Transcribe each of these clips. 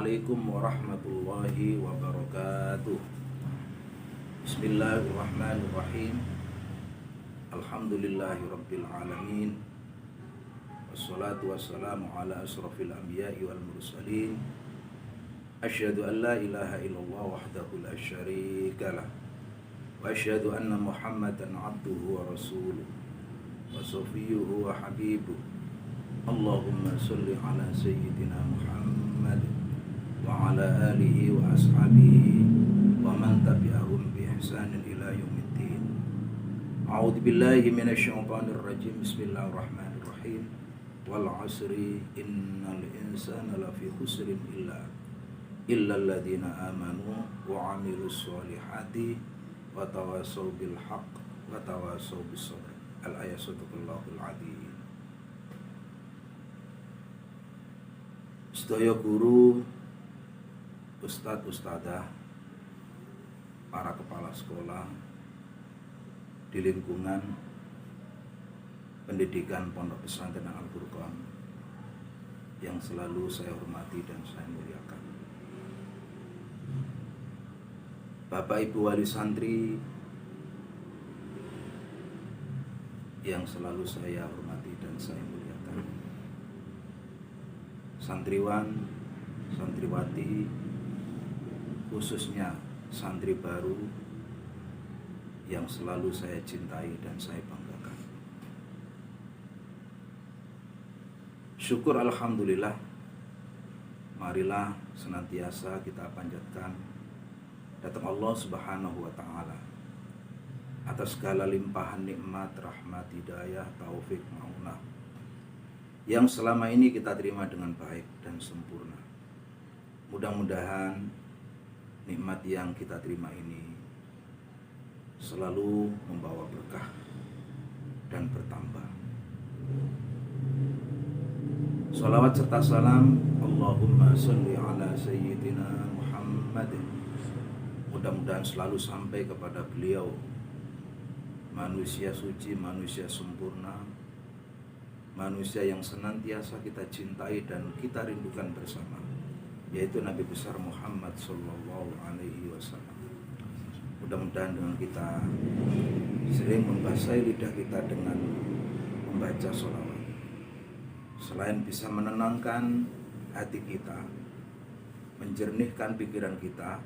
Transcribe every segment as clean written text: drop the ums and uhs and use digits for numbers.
Assalamualaikum warahmatullahi wabarakatuh. Bismillahirrahmanirrahim. Alhamdulillahi rabbil alamin. Wassalatu wassalamu ala asrafil anbiya'i wal mursalin. Asyhadu an la ilaha illallah wahdahu la syarika lah. Wa asyhadu anna Muhammadan abduhu wa rasuluh wa safiyuhu wa habibuh. Allahumma salli ala sayyidina Muhammad wa ala alihi wa ashabihi wa man tabi'ahum bi ihsanin ila yaumiddin. A'udzu billahi minasy syaithanir rajim. Bismillahirrahmanirrahim. Wal 'asri innal insana lafi khusrin illa alladziina amanu wa 'amilus sholihati wa tawassaw bil haqq wa tawassaw bis sabr. Al-ayat sadaqallahul adzim. Sedaya guru, ustadz, ustadzah, para kepala sekolah di lingkungan pendidikan Pondok Pesantren Al-Furqan yang selalu saya hormati dan saya muliakan. Bapak Ibu wali santri yang selalu saya hormati dan saya muliakan. Santriwan, santriwati, khususnya santri baru yang selalu saya cintai dan saya banggakan. Syukur alhamdulillah, marilah senantiasa kita panjatkan datang Allah Subhanahu wa taala atas segala limpahan nikmat, rahmat, hidayah, taufik, maunah yang selama ini kita terima dengan baik dan sempurna. Mudah-mudahan nikmat yang kita terima ini selalu membawa berkah dan bertambah. Salawat serta salam Allahumma salli ala sayyidina Muhammad. Mudah-mudahan selalu sampai kepada beliau, manusia suci, manusia sempurna, manusia yang senantiasa kita cintai dan kita rindukan bersama, yaitu Nabi besar Muhammad sallallahu alaihi wasallam. Mudah-mudahan dengan kita sering membasahi lidah kita dengan membaca sholawat, selain bisa menenangkan hati kita, menjernihkan pikiran kita,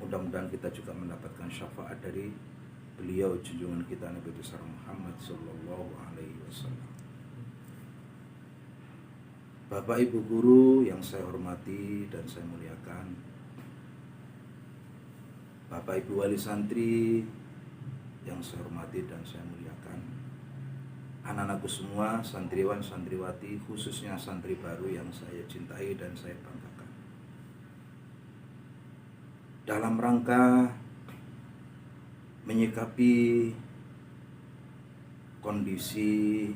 mudah-mudahan kita juga mendapatkan syafaat dari beliau junjungan kita Nabi besar Muhammad sallallahu alaihi wasallam. Bapak Ibu guru yang saya hormati dan saya muliakan, Bapak Ibu wali santri yang saya hormati dan saya muliakan, anak-anakku semua, santriwan, santriwati, khususnya santri baru yang saya cintai dan saya banggakan. Dalam rangka menyikapi kondisi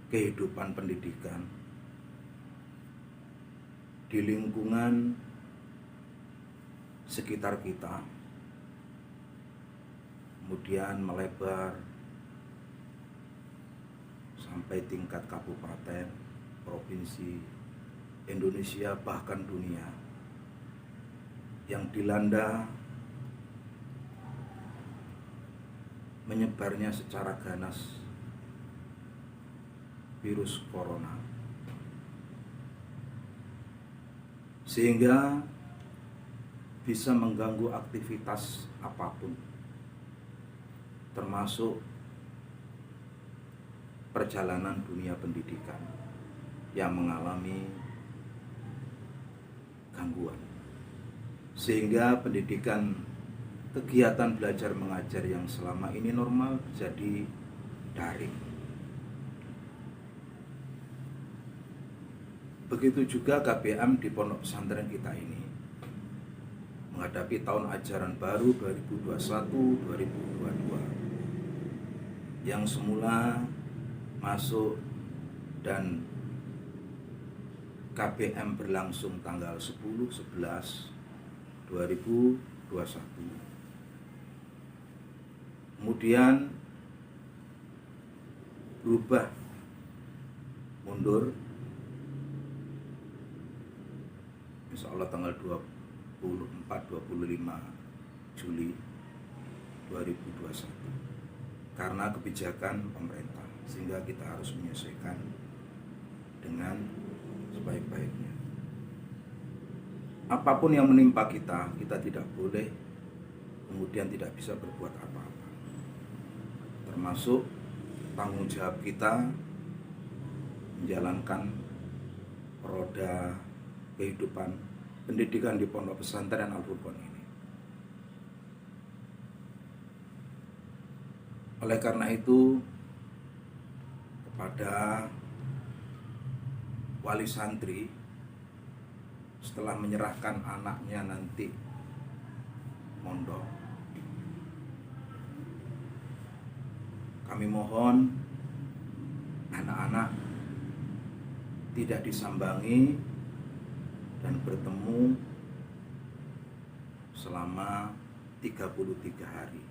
kehidupan pendidikan di lingkungan sekitar kita, kemudian melebar sampai tingkat kabupaten, provinsi, Indonesia, bahkan dunia, yang dilanda menyebarnya secara ganas virus corona, sehingga bisa mengganggu aktivitas apapun, termasuk perjalanan dunia pendidikan yang mengalami gangguan, sehingga pendidikan, kegiatan belajar mengajar yang selama ini normal jadi daring. Begitu juga KBM di pondok pesantren kita ini menghadapi tahun ajaran baru 2021-2022 yang semula masuk dan KBM berlangsung tanggal 10/11/2021. Kemudian berubah mundur insya Allah tanggal 25 Juli 2021 karena kebijakan pemerintah, sehingga kita harus menyesuaikan dengan sebaik-baiknya. Apapun yang menimpa kita, kita tidak boleh kemudian tidak bisa berbuat apa-apa, termasuk tanggung jawab kita menjalankan roda kehidupan pendidikan di Pondok Pesantren Al-Furqan ini. Oleh karena itu, kepada wali santri, setelah menyerahkan anaknya nanti mondok, kami mohon anak-anak tidak disambangi dan bertemu selama 33 hari.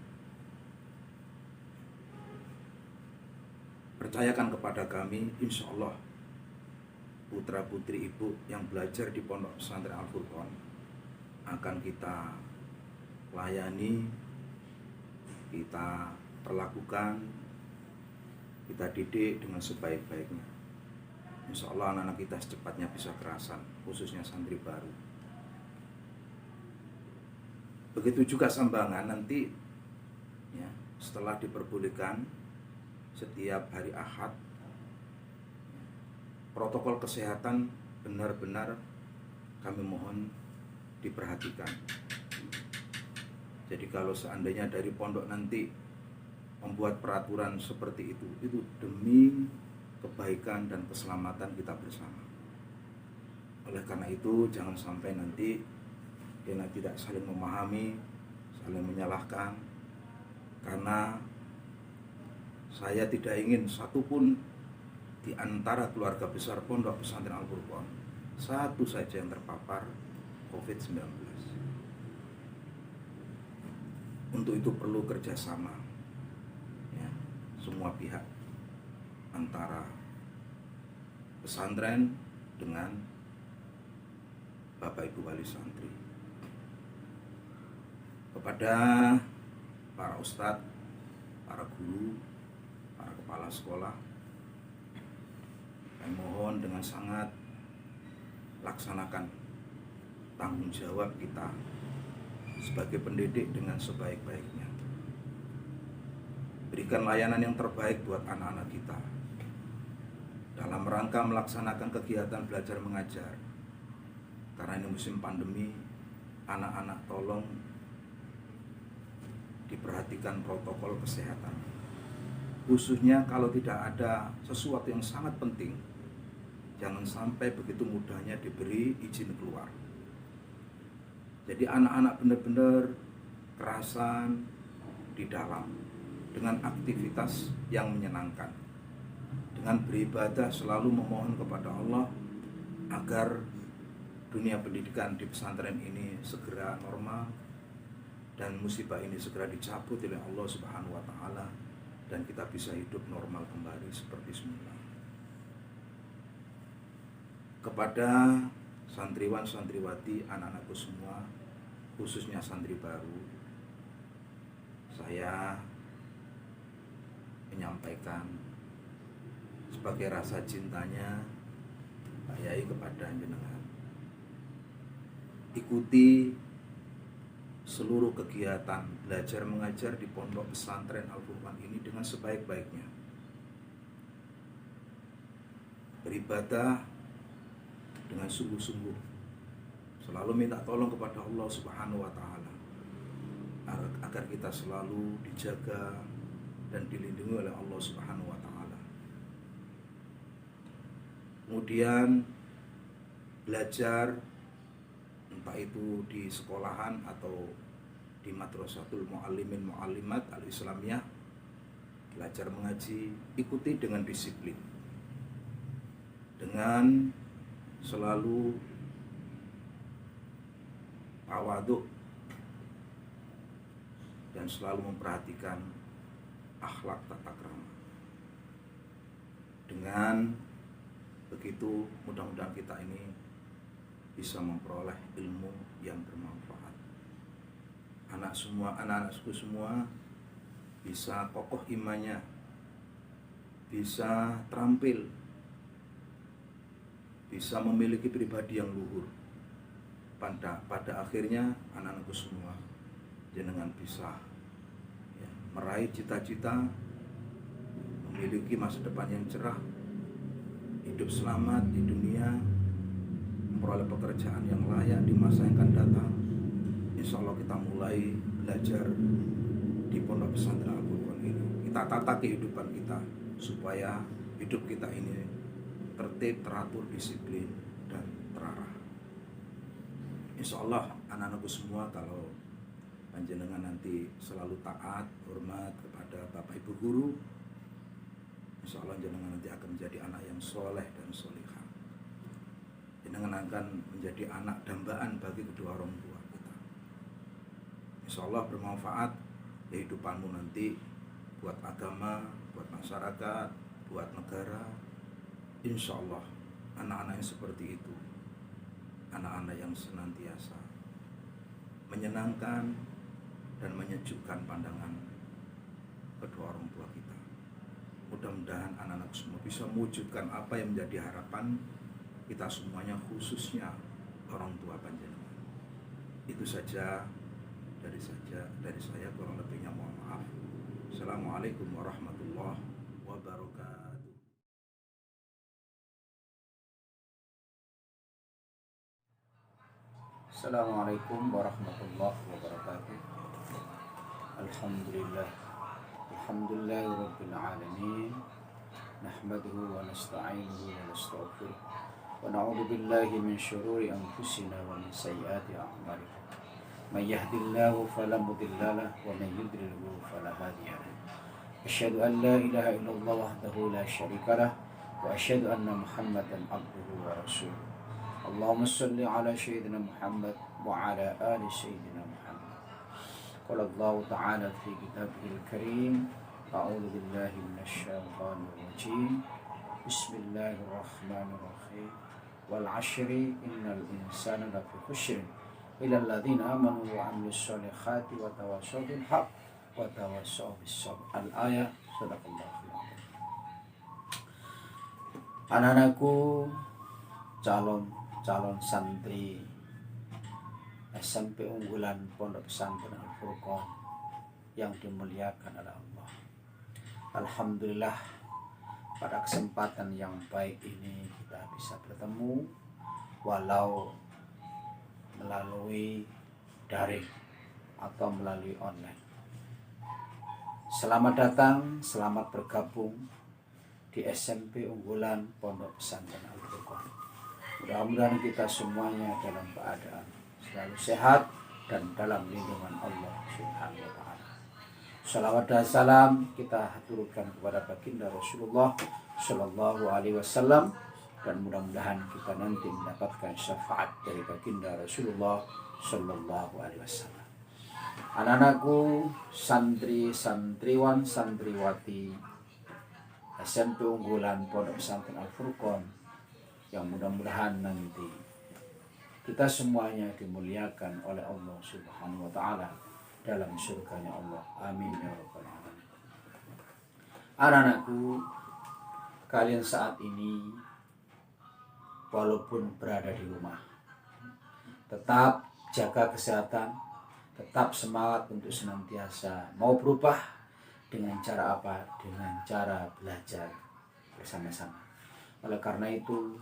Percayakan kepada kami, insya Allah putra putri ibu yang belajar di Pondok Pesantren Al-Furqan akan kita layani, kita perlakukan, kita didik dengan sebaik-baiknya. Insya Allah anak-anak kita secepatnya bisa kerasan, khususnya santri baru. Begitu juga sambangan nanti ya, setelah diperbolehkan setiap hari Ahad, protokol kesehatan benar-benar kami mohon diperhatikan. Jadi kalau seandainya dari pondok nanti membuat peraturan seperti itu demi kebaikan dan keselamatan kita bersama. Oleh karena itu jangan sampai nanti kita tidak saling memahami, saling menyalahkan, karena saya tidak ingin satupun di antara keluarga besar Pondok Pesantren Al-Furqan satu saja yang terpapar COVID-19. Untuk itu perlu kerjasama ya, semua pihak, antara pesantren dengan Bapak Ibu Wali Santri. Kepada para ustadz, para guru, para kepala sekolah, kami mohon dengan sangat laksanakan tanggung jawab kita sebagai pendidik dengan sebaik-baiknya. Berikan layanan yang terbaik buat anak-anak kita dalam rangka melaksanakan kegiatan belajar mengajar. Karena ini musim pandemi, anak-anak tolong diperhatikan protokol kesehatan. Khususnya kalau tidak ada sesuatu yang sangat penting, jangan sampai begitu mudahnya diberi izin keluar. Jadi anak-anak benar-benar kerasan di dalam dengan aktivitas yang menyenangkan, dengan beribadah selalu memohon kepada Allah agar dunia pendidikan di pesantren ini segera normal dan musibah ini segera dicabut oleh Allah Subhanahu wa taala dan kita bisa hidup normal kembali seperti semula. Kepada santriwan santriwati, anak-anakku semua, khususnya santri baru, saya menyampaikan sebagai rasa cintanya Pak Yai kepada jenengan. Ikuti seluruh kegiatan belajar mengajar di Pondok Pesantren Al-Furqan ini dengan sebaik-baiknya. Beribadah dengan sungguh-sungguh, selalu minta tolong kepada Allah Subhanahu wa taala agar kita selalu dijaga dan dilindungi oleh Allah Subhanahu wa taala. Kemudian belajar, entah itu di sekolahan atau di Madrasatul Muallimin Muallimat Al-Islamiyah, belajar mengaji, ikuti dengan disiplin, dengan selalu tawadhu dan selalu memperhatikan akhlak tata krama. Dengan begitu mudah-mudahan kita ini bisa memperoleh ilmu yang bermanfaat. Anak-anakku semua bisa kokoh imannya, bisa terampil, bisa memiliki pribadi yang luhur. Pada akhirnya anak-anakku semua jenengan bisa meraih cita-cita, memiliki masa depan yang cerah, hidup selamat di dunia, memperoleh pekerjaan yang layak di masa yang akan datang. Insya Allah kita mulai belajar di Pondok Pesantren Al-Furqon ini. Kita tata kehidupan kita supaya hidup kita ini tertib, teratur, disiplin, dan terarah. Insya Allah anak-anakku semua, kalau panjenengan nanti selalu taat, hormat kepada Bapak Ibu Guru, insya Allah jenengan nanti akan menjadi anak yang soleh dan solihah. Jenengan akan menjadi anak dambaan bagi kedua orang tua kita. Insya Allah bermanfaat kehidupanmu nanti buat agama, buat masyarakat, buat negara. Insya Allah anak-anak yang seperti itu, anak-anak yang senantiasa menyenangkan dan menyejukkan pandangan kedua orang tua kita. Mudah-mudahan anak-anak semua bisa mewujudkan apa yang menjadi harapan kita semuanya, khususnya orang tua panjenengan. Itu saja dari saya, kurang lebihnya mohon maaf. Assalamualaikum warahmatullahi wabarakatuh. Assalamualaikum warahmatullahi wabarakatuh. Alhamdulillah. Alhamdulillahi rabbil alamin. Nahmaduhu wa nasta'inuhu wa nastaghfiruh. Wa na'udzu billahi min syururi anfusina wa min sayyiati a'malina. May yahdihillahu fala mudilla lahu wa may yudlilhu fala hadiya lahu. Asyhadu an la ilaha illallah wahdahu la syarika lahu wa asyhadu anna Muhammadan abduhu wa rasuluh. Allahumma salli ala Sayyidina Muhammad wa ala ali Sayyidina Muhammad. Qala Allah Ta'ala fi kitabihil karim, a'udzu billahi minasy syaithanir rajim. Bismillahirrahmanirrahim. Wal 'ashri innal insana lafi khusr illa alladziina amanu wa 'amilus shalihati wa tawassaw bil haqq wa tawassaw bis sabr. Al-ayah. Shadaqallahu. Anak-anakku, calon santri SMP unggulan Pondok Pesantren Al-Furqon yang dimuliakan oleh Allah. Alhamdulillah, pada kesempatan yang baik ini kita bisa bertemu walau melalui daring atau melalui online. Selamat datang, selamat bergabung di SMP unggulan Pondok Pesantren Al-Furqon. Mudah-mudahan kita semuanya dalam keadaan selalu sehat dan dalam lindungan Allah Subhanahu wa ta'ala. Salawat dan salam kita haturkan kepada baginda Rasulullah Sallallahu Alaihi Wasallam, dan mudah-mudahan kita nanti mendapatkan syafaat dari baginda Rasulullah Sallallahu Alaihi Wasallam. Anak-anakku, santriwan, santriwati SMP unggulan Pondok Pesantren Al-Furqon, yang mudah-mudahan nanti kita semuanya dimuliakan oleh Allah Subhanahu wa ta'ala dalam surganya Allah. Amin ya rabbal alamin. Anak-anakku, kalian saat ini walaupun berada di rumah, tetap jaga kesehatan, tetap semangat untuk senantiasa mau berubah. Dengan cara apa? Dengan cara belajar bersama-sama. Oleh karena itu,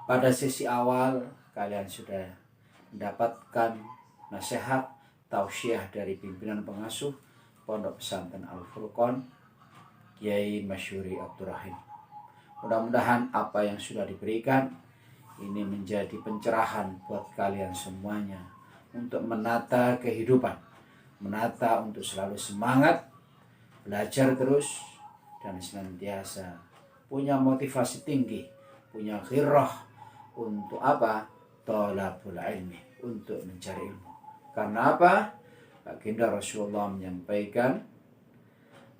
pada sesi awal kalian sudah mendapatkan nasihat tausiah dari pimpinan pengasuh Pondok Pesantren Al-Furqon, Kiai Masyuri Abdurrahim. Mudah-mudahan apa yang sudah diberikan ini menjadi pencerahan buat kalian semuanya untuk menata kehidupan, menata untuk selalu semangat, belajar terus, dan senantiasa punya motivasi tinggi, punya ghirrah untuk apa? Thalabul ilmi, untuk mencari ilmu. Karena apa? Baginda Rasulullah menyampaikan,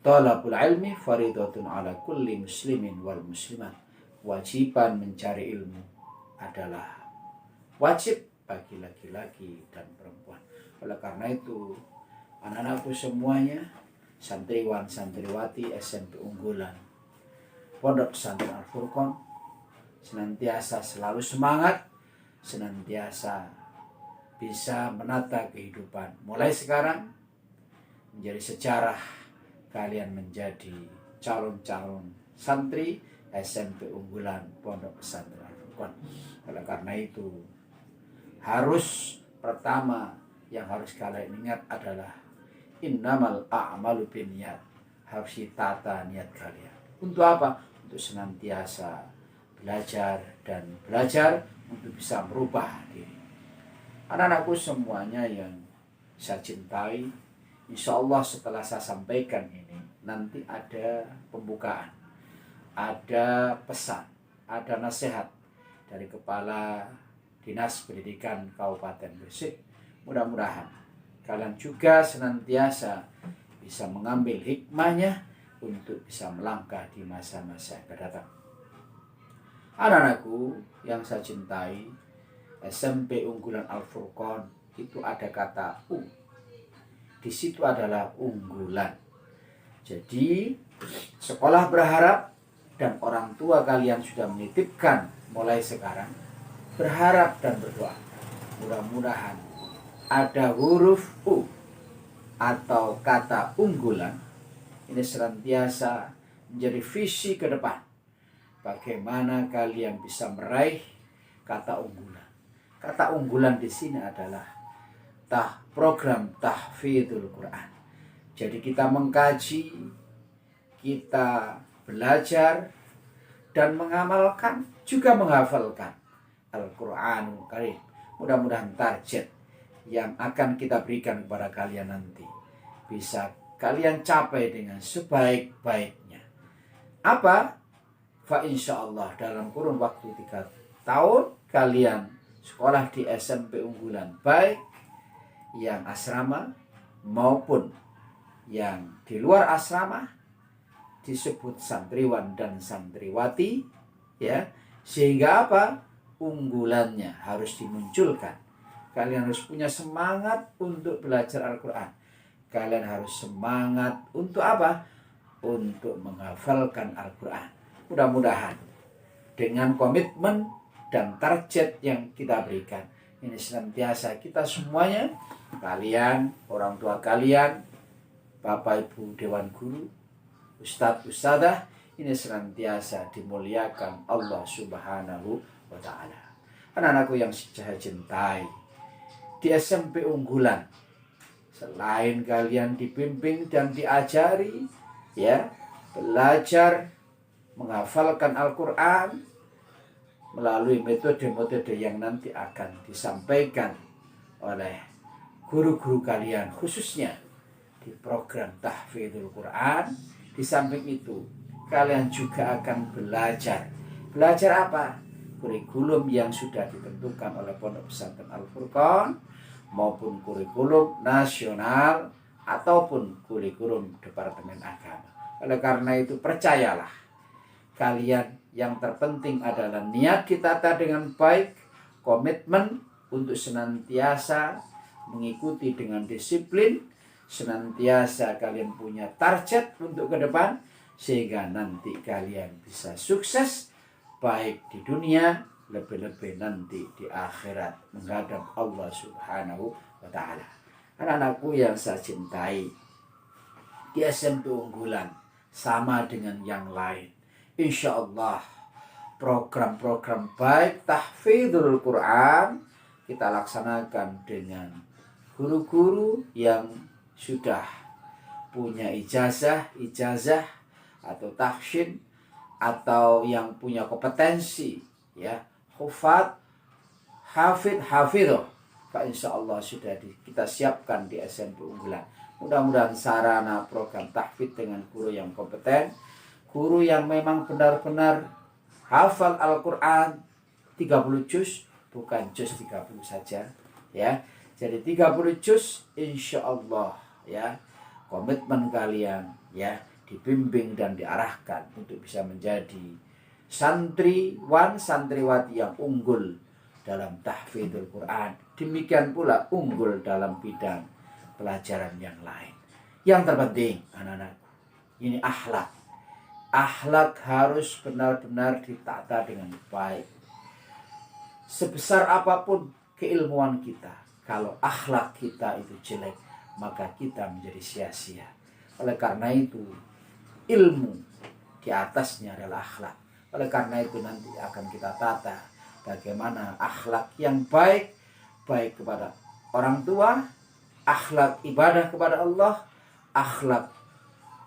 thalabul ilmi faridatun ala kulli muslimin wal muslimat. Kewajiban mencari ilmu adalah wajib bagi laki-laki dan perempuan. Oleh karena itu, anak-anakku semuanya, santriwan, santriwati SMP unggulan Pondok Pesantren Al-Furqon, senantiasa selalu semangat, senantiasa bisa menata kehidupan. Mulai sekarang menjadi sejarah kalian menjadi calon-calon santri SMP unggulan Pondok Pesantren Al-Furqon. Oleh karena itu, harus pertama yang harus kalian ingat adalah innamal a'malu binniyat. Harus ditata niat kalian. Untuk apa? Untuk senantiasa belajar dan belajar untuk bisa merubah diri. Anak-anakku semuanya yang saya cintai, insya Allah setelah saya sampaikan ini, nanti ada pembukaan, ada pesan, ada nasihat dari Kepala Dinas Pendidikan Kabupaten Gresik. Mudah-mudahan kalian juga senantiasa bisa mengambil hikmahnya untuk bisa melangkah di masa-masa yang akan datang. Anak-anakku yang saya cintai, SMP unggulan Al-Furqon itu ada kata U. Di situ adalah unggulan. Jadi sekolah berharap dan orang tua kalian sudah menitipkan mulai sekarang, berharap dan berdoa. Mudah-mudahan ada huruf U atau kata unggulan ini senantiasa menjadi visi ke depan. Bagaimana kalian bisa meraih kata unggulan. Kata unggulan di sini adalah program tahfidzul Quran. Jadi kita mengkaji, kita belajar dan mengamalkan, juga menghafalkan Al-Quranul Karim. Mudah-mudahan target yang akan kita berikan kepada kalian nanti bisa kalian capai dengan sebaik-baiknya. Apa? Fa insyaallah dalam kurun waktu 3 tahun kalian sekolah di SMP unggulan, baik yang asrama maupun yang di luar asrama, disebut santriwan dan santriwati, ya. Sehingga apa? Unggulannya harus dimunculkan. Kalian harus punya semangat untuk belajar Al-Quran. Kalian harus semangat untuk apa? Untuk menghafalkan Al-Quran. Mudah-mudahan dengan komitmen dan target yang kita berikan, ini senantiasa kita semuanya, kalian, orang tua kalian, Bapak Ibu Dewan Guru, Ustadz Ustadzah, ini senantiasa dimuliakan Allah Subhanahu wa Ta'ala. Anak-anakku yang saya cintai, di SMP unggulan, selain kalian dibimbing dan diajari, ya, belajar menghafalkan Al-Quran melalui metode-metode yang nanti akan disampaikan oleh guru-guru kalian, khususnya di program tahfidzul Quran. Di samping itu, kalian juga akan belajar. Belajar apa? Kurikulum yang sudah ditentukan oleh Pondok Pesantren Al-Furqon, maupun kurikulum nasional ataupun kurikulum Departemen Agama. Oleh karena itu, percayalah, kalian yang terpenting adalah niat ditata dengan baik, komitmen untuk senantiasa mengikuti dengan disiplin, senantiasa kalian punya target untuk ke depan, sehingga nanti kalian bisa sukses baik di dunia, lebih-lebih nanti di akhirat menghadap Allah Subhanahu wa Ta'ala. Anak-anakku yang saya cintai, di SMP unggulan sama dengan yang lain. Insya Allah program-program baik tahfidzul Quran kita laksanakan dengan guru-guru yang sudah punya ijazah atau tahsin, atau yang punya kompetensi, ya, hufad, hafidh, insya Allah sudah kita siapkan di SMP unggulan. Mudah-mudahan sarana program tahfidz dengan guru yang kompeten, guru yang memang benar-benar hafal Al-Quran 30 juz, bukan juz 30 saja, ya. Jadi 30 juz insya Allah, ya. Komitmen kalian, ya, dibimbing dan diarahkan untuk bisa menjadi santriwan, santriwati yang unggul dalam tahfidzul Quran. Demikian pula unggul dalam bidang pelajaran yang lain. Yang terpenting anak-anakku, ini akhlak. Akhlak harus benar-benar ditata dengan baik. Sebesar apapun keilmuan kita, kalau akhlak kita itu jelek, maka kita menjadi sia-sia. Oleh karena itu, ilmu di atasnya adalah akhlak. Oleh karena itu nanti akan kita tata bagaimana akhlak yang baik, baik kepada orang tua, akhlak ibadah kepada Allah, akhlak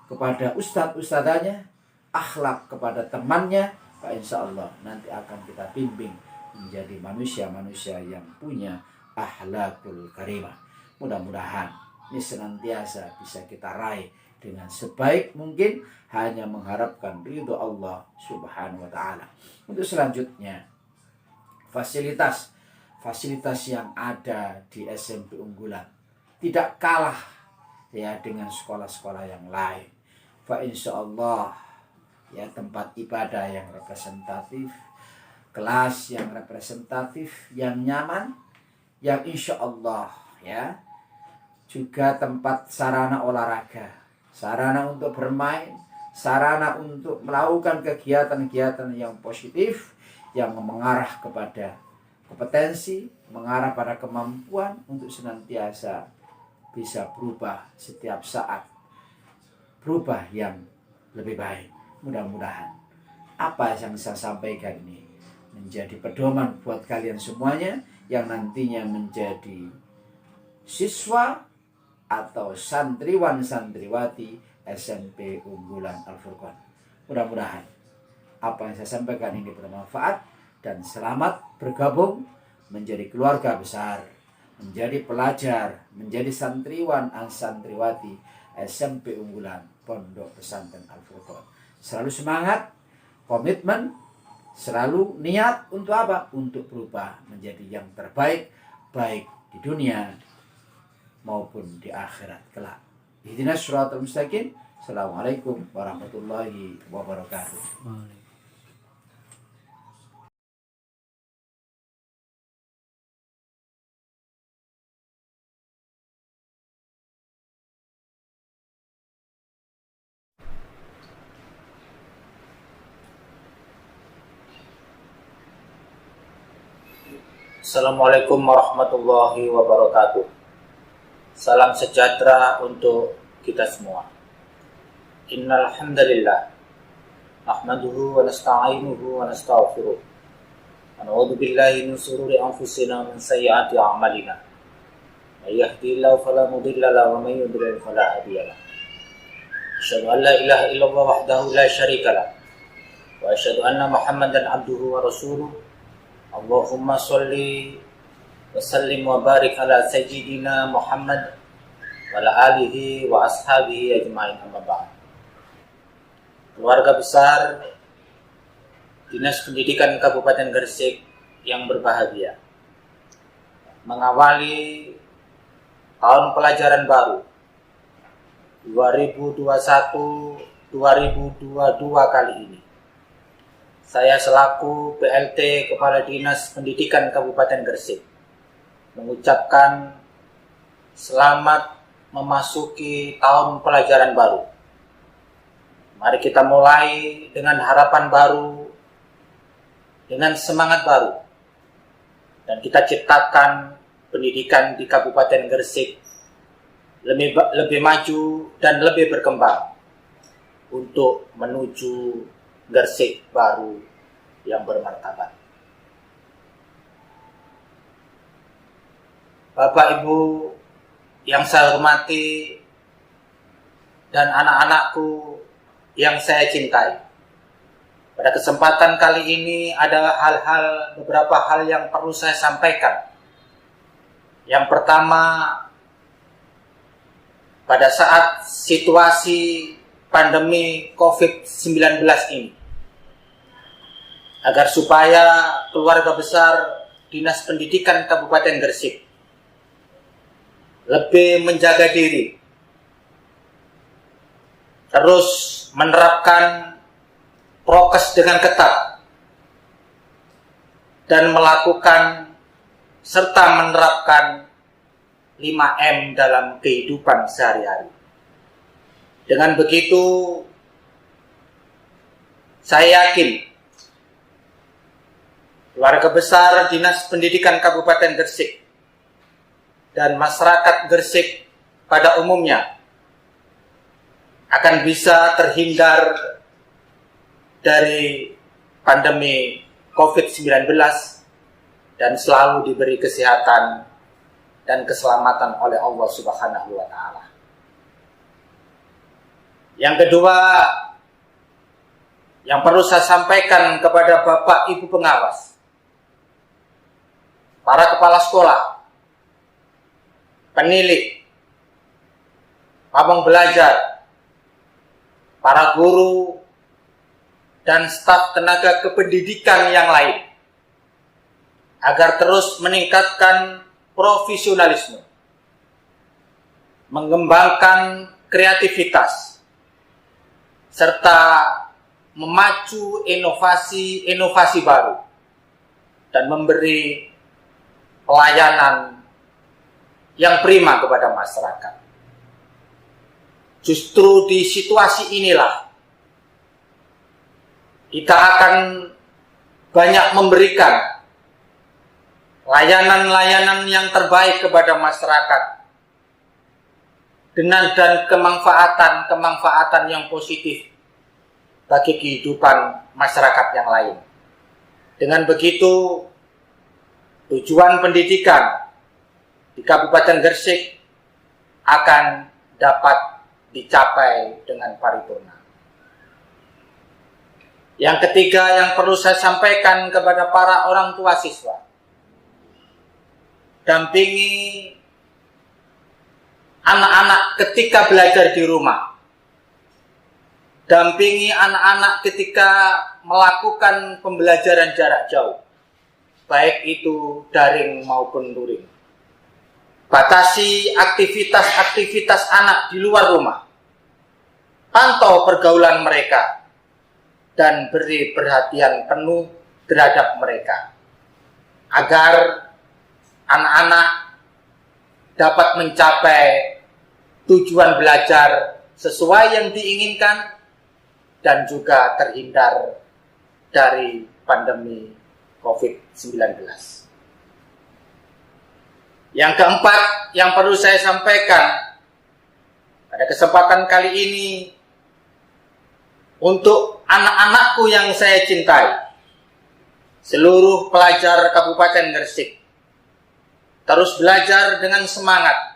kepada ustadz-ustadzanya, akhlak kepada temannya. Pak, insya Allah nanti akan kita bimbing menjadi manusia-manusia yang punya akhlakul karimah. Mudah-mudahan ini senantiasa bisa kita raih dengan sebaik mungkin, hanya mengharapkan ridho Allah Subhanahu wa ta'ala. Untuk selanjutnya, fasilitas yang ada di SMP Unggulan tidak kalah ya dengan sekolah-sekolah yang lain. Fa insyaallah ya, tempat ibadah yang representatif, kelas yang representatif, yang nyaman, yang insyaallah ya, juga tempat sarana olahraga, sarana untuk bermain, sarana untuk melakukan kegiatan-kegiatan yang positif, yang mengarah kepada kompetensi, mengarah pada kemampuan untuk senantiasa bisa berubah setiap saat, berubah yang lebih baik. Mudah-mudahan apa yang saya sampaikan ini menjadi pedoman buat kalian semuanya yang nantinya menjadi siswa atau santriwan-santriwati SMP Unggulan Al-Furqan. Mudah-mudahan apa yang saya sampaikan ini bermanfaat, dan selamat bergabung menjadi keluarga besar, menjadi pelajar, menjadi santriwan dan santriwati SMP Unggulan Pondok Pesantren Al-Furqan. Selalu semangat, komitmen, selalu niat untuk apa? Untuk berubah menjadi yang terbaik, baik di dunia maupun di akhirat kelak. Ihdinas shiratal mustaqim. Assalamualaikum warahmatullahi wabarakatuh. Assalamualaikum warahmatullahi wabarakatuh. Salam sejahtera untuk kita semua. Innal hamdalillah nahmaduhu wa nasta'inuhu wa nastaghfiruh. Wa na'udzu billahi min shururi anfusina wa min sayyiati a'malina. May yahdihillahu fala mudilla lahu wa may yudlil fala hadiya lahu. Asyhadu an la ilaha illallah wahdahu la syarika lahu wa asyhadu anna Muhammadan abduhu wa rasuluh. Allahumma sholli wa sallim wa barik ala sayyidina Muhammad wa ala alihi wa ashabihi ajma'in, amma ba'd. Keluarga besar Dinas Pendidikan Kabupaten Gresik yang berbahagia, mengawali tahun pelajaran baru 2021-2022 kali ini, saya selaku PLT Kepala Dinas Pendidikan Kabupaten Gresik mengucapkan selamat memasuki tahun pelajaran baru. Mari kita mulai dengan harapan baru, dengan semangat baru, dan kita ciptakan pendidikan di Kabupaten Gresik lebih maju dan lebih berkembang untuk menuju Gresik baru yang bermartabat. Bapak Ibu yang saya hormati dan anak-anakku yang saya cintai, pada kesempatan kali ini ada beberapa hal yang perlu saya sampaikan. Yang pertama, pada saat situasi pandemi COVID-19 ini, agar supaya keluarga besar Dinas Pendidikan Kabupaten Gresik lebih menjaga diri, terus menerapkan prokes dengan ketat, dan melakukan serta menerapkan 5M dalam kehidupan sehari-hari. Dengan begitu, saya yakin keluarga besar Dinas Pendidikan Kabupaten Gresik dan masyarakat Gresik pada umumnya akan bisa terhindar dari pandemi COVID-19 dan selalu diberi kesehatan dan keselamatan oleh Allah Subhanahu wa Ta'ala. Yang kedua, yang perlu saya sampaikan kepada Bapak Ibu pengawas, para kepala sekolah, penilik, pamong belajar, para guru, dan staf tenaga kependidikan yang lain, agar terus meningkatkan profesionalisme, mengembangkan kreativitas, serta memacu inovasi-inovasi baru, dan memberi pelayanan yang prima kepada masyarakat. Justru di situasi inilah kita akan banyak memberikan layanan-layanan yang terbaik kepada masyarakat dan kemanfaatan yang positif bagi kehidupan masyarakat yang lain. Dengan begitu, tujuan pendidikan di Kabupaten Gresik akan dapat dicapai dengan paripurna. Yang ketiga yang perlu saya sampaikan kepada para orang tua siswa, dampingi anak-anak ketika belajar di rumah. Dampingi anak-anak ketika melakukan pembelajaran jarak jauh, baik itu daring maupun luring. Batasi aktivitas-aktivitas anak di luar rumah. Pantau pergaulan mereka dan beri perhatian penuh terhadap mereka, agar anak-anak dapat mencapai tujuan belajar sesuai yang diinginkan dan juga terhindar dari pandemi COVID-19. Yang keempat yang perlu saya sampaikan pada kesempatan kali ini, untuk anak-anakku yang saya cintai, seluruh pelajar Kabupaten Gresik, terus belajar dengan semangat,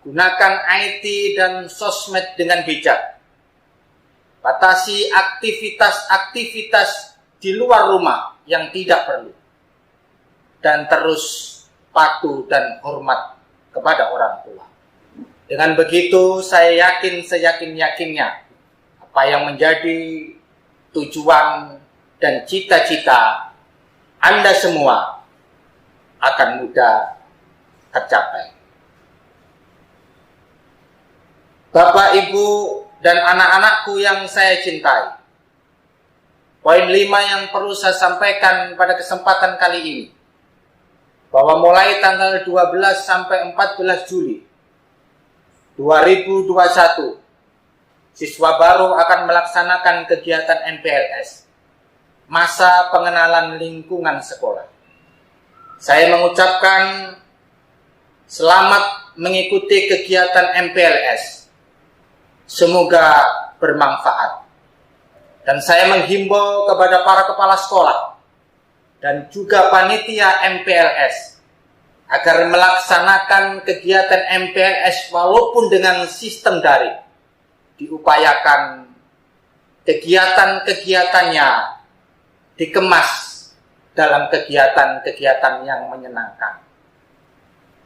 gunakan IT dan sosmed dengan bijak, batasi aktivitas-aktivitas di luar rumah yang tidak perlu, dan terus patuh dan hormat kepada orang tua. Dengan begitu, saya yakin seyakin-yakinnya apa yang menjadi tujuan dan cita-cita Anda semua akan mudah tercapai. Bapak, Ibu, dan anak-anakku yang saya cintai, poin 5 yang perlu saya sampaikan pada kesempatan kali ini, bahwa mulai tanggal 12 sampai 14 Juli 2021, siswa baru akan melaksanakan kegiatan MPLS, masa pengenalan lingkungan sekolah. Saya mengucapkan selamat mengikuti kegiatan MPLS. Semoga bermanfaat. Dan saya menghimbau kepada para kepala sekolah dan juga panitia MPLS agar melaksanakan kegiatan MPLS walaupun dengan sistem daring. Diupayakan kegiatan-kegiatannya dikemas dalam kegiatan-kegiatan yang menyenangkan.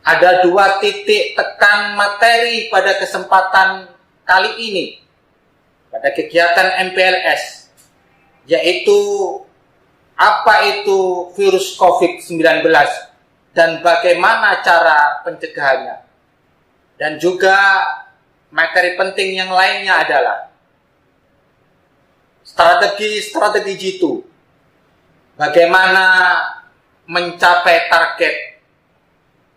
Ada 2 titik tekan materi pada kesempatan kali ini pada kegiatan MPLS, yaitu apa itu virus COVID-19 dan bagaimana cara pencegahannya. Dan juga materi penting yang lainnya adalah strategi jitu. Bagaimana mencapai target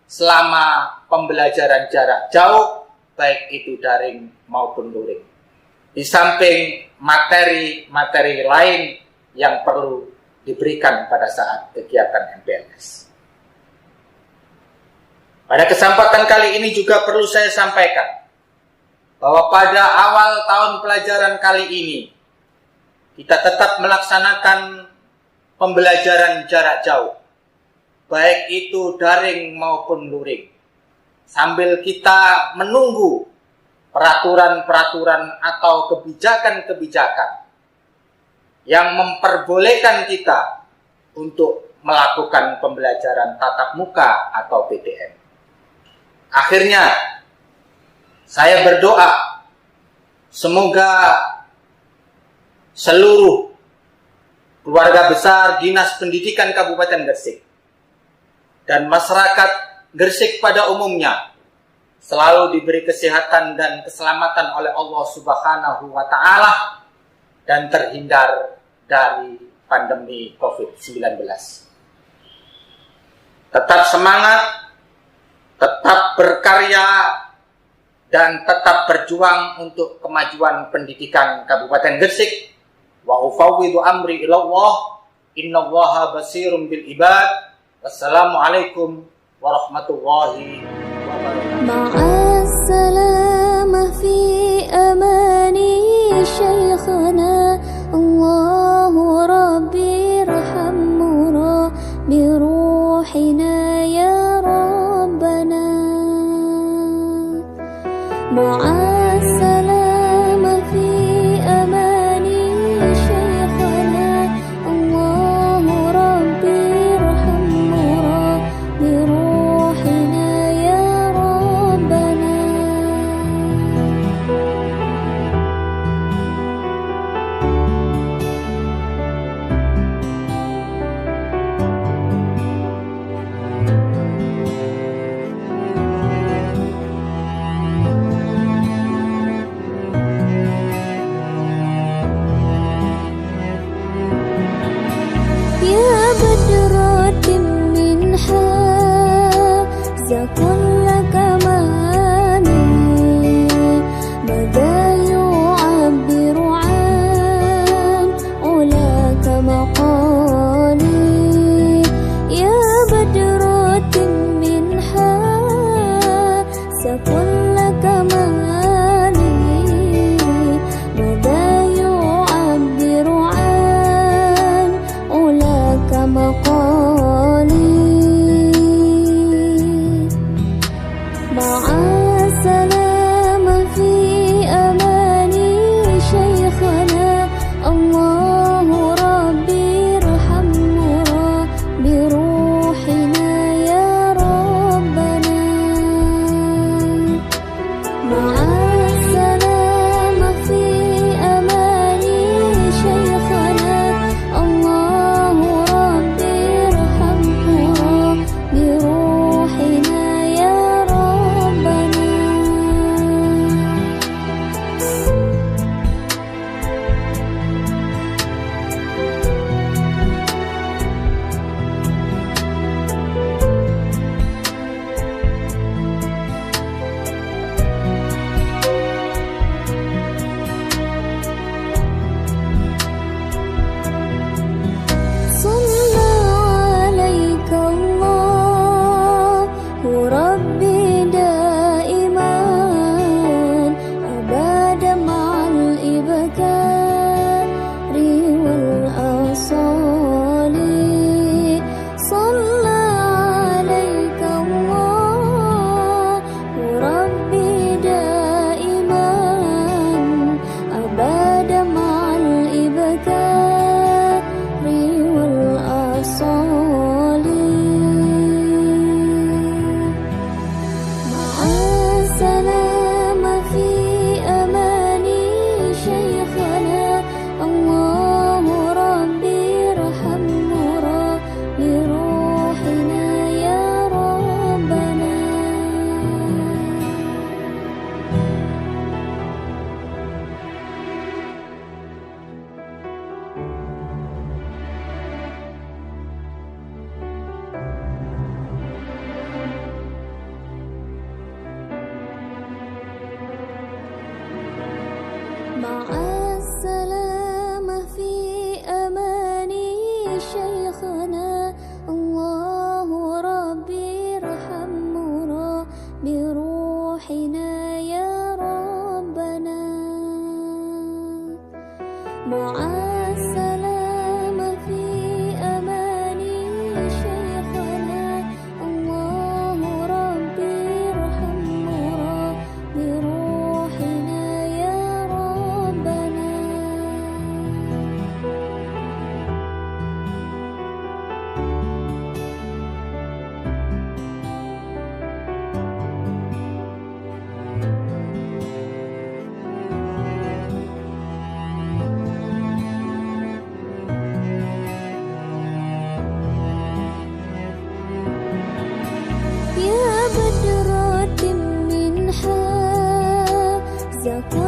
selama pembelajaran jarak jauh, baik itu daring maupun luring. Di samping materi-materi lain yang perlu diberikan pada saat kegiatan MPLS. Pada kesempatan kali ini juga perlu saya sampaikan bahwa pada awal tahun pelajaran kali ini kita tetap melaksanakan pembelajaran jarak jauh, baik itu daring maupun luring, sambil kita menunggu peraturan-peraturan atau kebijakan-kebijakan yang memperbolehkan kita untuk melakukan pembelajaran tatap muka atau PTM. Akhirnya, saya berdoa semoga seluruh keluarga besar Dinas Pendidikan Kabupaten Gresik dan masyarakat Gresik pada umumnya selalu diberi kesehatan dan keselamatan oleh Allah Subhanahu wa Ta'ala dan terhindar dari pandemi COVID-19. Tetap semangat, tetap berkarya, dan tetap berjuang untuk kemajuan pendidikan Kabupaten Gresik. Wa ufawwidu amri ilallah, innallaha basirun bil ibad. Wassalamualaikum warahmatullahi wabarakatuh. Ma'assalamah fi amani shaykhana, Allahu rabbi irhamna bi ruhina ya rabbana. Ma'assalamah fi amani shaykhana, Allahu rabbi irhamna bi ruhina ya rabbana. مع السلامة في أماني شيخنا الله ربي ارحمنا بروحنا يا ربنا. يا بدرة منها زكاة